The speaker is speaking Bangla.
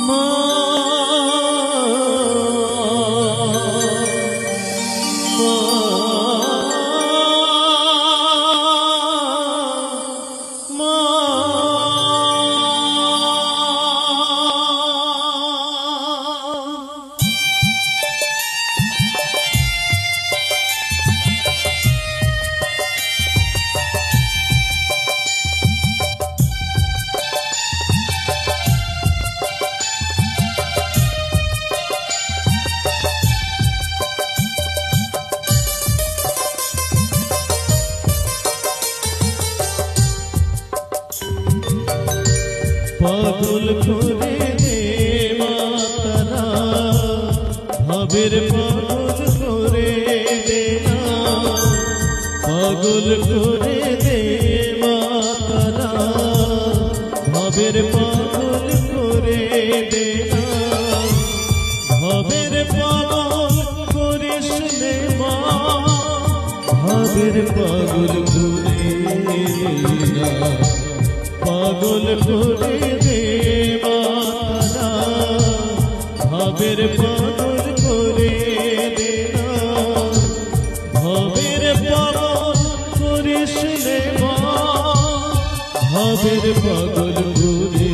মা পাগল করে দে মাতারা ভাবের পাগল করে দে না পাগল করে দে মাতারা ভাবের পাগল করে দে না ভাবের পাগল করিস নে মা ভাবের পাগল করে দে না পাগল করে দে মাতারা ভাবের পাগল করে দে না ভাবের পাগল করিস নে মা ভাবের পাগল করে